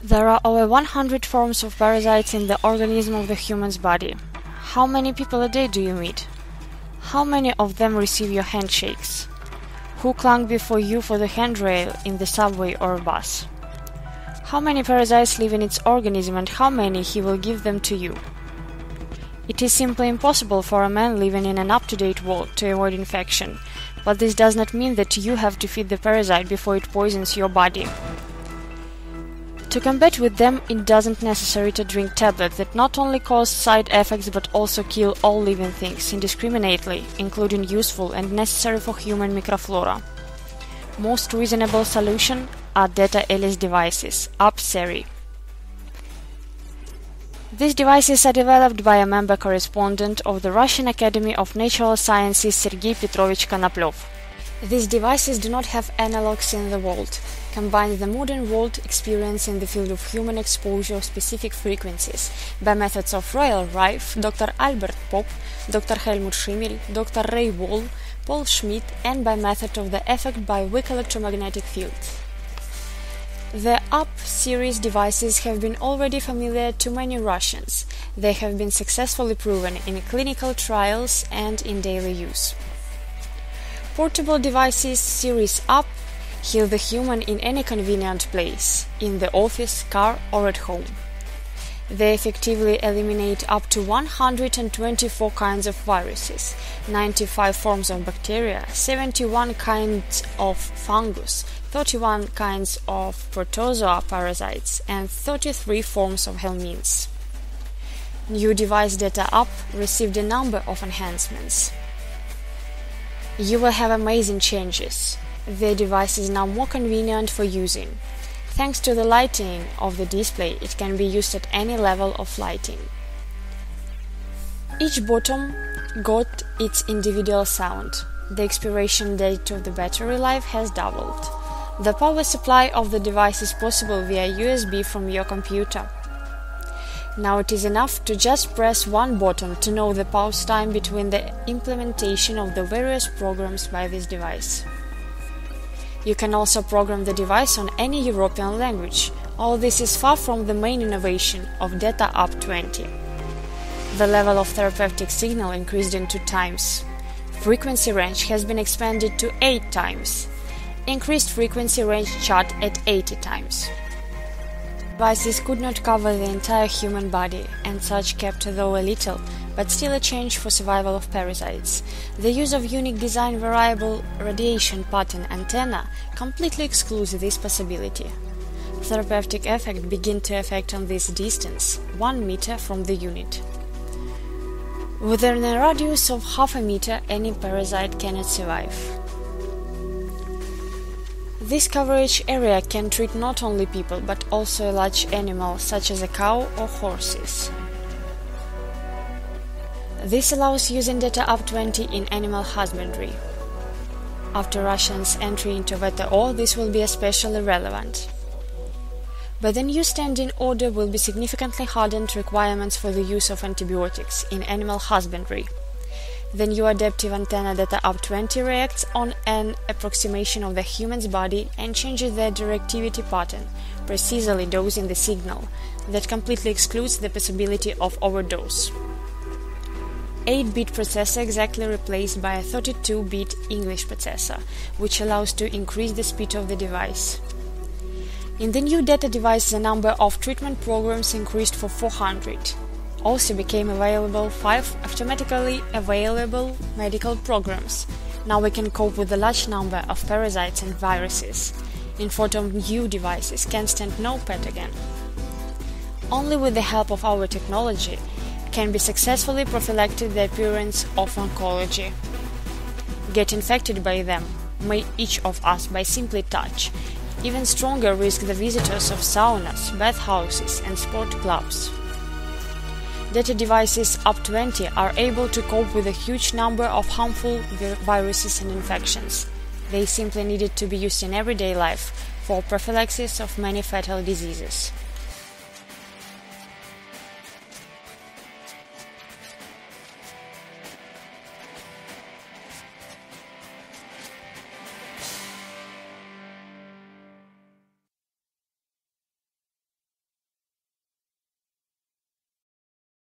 There are over 100 forms of parasites in the organism of the human's body. How many people a day do you meet? How many of them receive your handshakes? Who clung before you for the handrail in the subway or bus? How many parasites live in its organism and how many he will give them to you? It is simply impossible for a man living in an up-to-date world to avoid infection, but this does not mean that you have to feed the parasite before it poisons your body. To combat with them, it doesn't necessary to drink tablets that not only cause side effects but also kill all living things indiscriminately, including useful and necessary for human microflora. Most reasonable solution are deta-elis devices, up seri. These devices are developed by a member correspondent of the Russian Academy of Natural Sciences Sergei Petrovich Konoplev. These devices do not have analogues in the world, combine the modern world experience in the field of human exposure of specific frequencies by methods of Royal Rife, Dr. Albert Popp, Dr. Helmut Schimmel, Dr. Ray Wall, Paul Schmidt, and by method of the effect by weak electromagnetic fields. The UP series devices have been already familiar to many Russians. They have been successfully proven in clinical trials and in daily use. Portable devices series UP heal the human in any convenient place, in the office, car or at home. They effectively eliminate up to 124 kinds of viruses, 95 forms of bacteria, 71 kinds of fungus, 31 kinds of protozoa parasites, and 33 forms of helminths. New device Deta-AP received a number of enhancements. You will have amazing changes. The device is now more convenient for using. Thanks to the lighting of the display, it can be used at any level of lighting. Each bottom got its individual sound. The expiration date of the battery life has doubled. The power supply of the device is possible via USB from your computer. Now it is enough to just press one button to know the pause time between the implementation of the various programs by this device. You can also program the device on any European language. All this is far from the main innovation of Deta-AP 20. The level of therapeutic signal increased in 2 times. Frequency range has been expanded to 8 times. Increased frequency range chart at 80 times. Devices could not cover the entire human body, and such kept though a little, but still a change for survival of parasites. The use of unique design variable radiation pattern antenna completely excludes this possibility. Therapeutic effect begin to affect on this distance, 1 meter from the unit. Within a radius of half a meter, any parasite cannot survive. This coverage area can treat not only people but also a large animal such as a cow or horses. This allows using Deta-AP 20 in animal husbandry. After Russians' entry into WTO, this will be especially relevant. But the new standing order will be significantly hardened requirements for the use of antibiotics in animal husbandry. The new adaptive antenna Deta-AP 20 reacts on an approximation of the human's body and changes the directivity pattern, precisely dosing the signal, that completely excludes the possibility of overdose. 8-bit processor exactly replaced by a 32-bit English processor, which allows to increase the speed of the device. In the new Deta device, the number of treatment programs increased for 400. Also became available 5 automatically available medical programs. Now we can cope with a large number of parasites and viruses. In photo new devices can stand no pathogen. Only with the help of our technology can be successfully prophylacted the appearance of oncology. Get infected by them may each of us by simply touch. Even stronger risk the visitors of saunas, bathhouses and sport clubs. Deta devices up 20 are able to cope with a huge number of harmful viruses and infections. They simply needed to be used in everyday life for prophylaxis of many fatal diseases.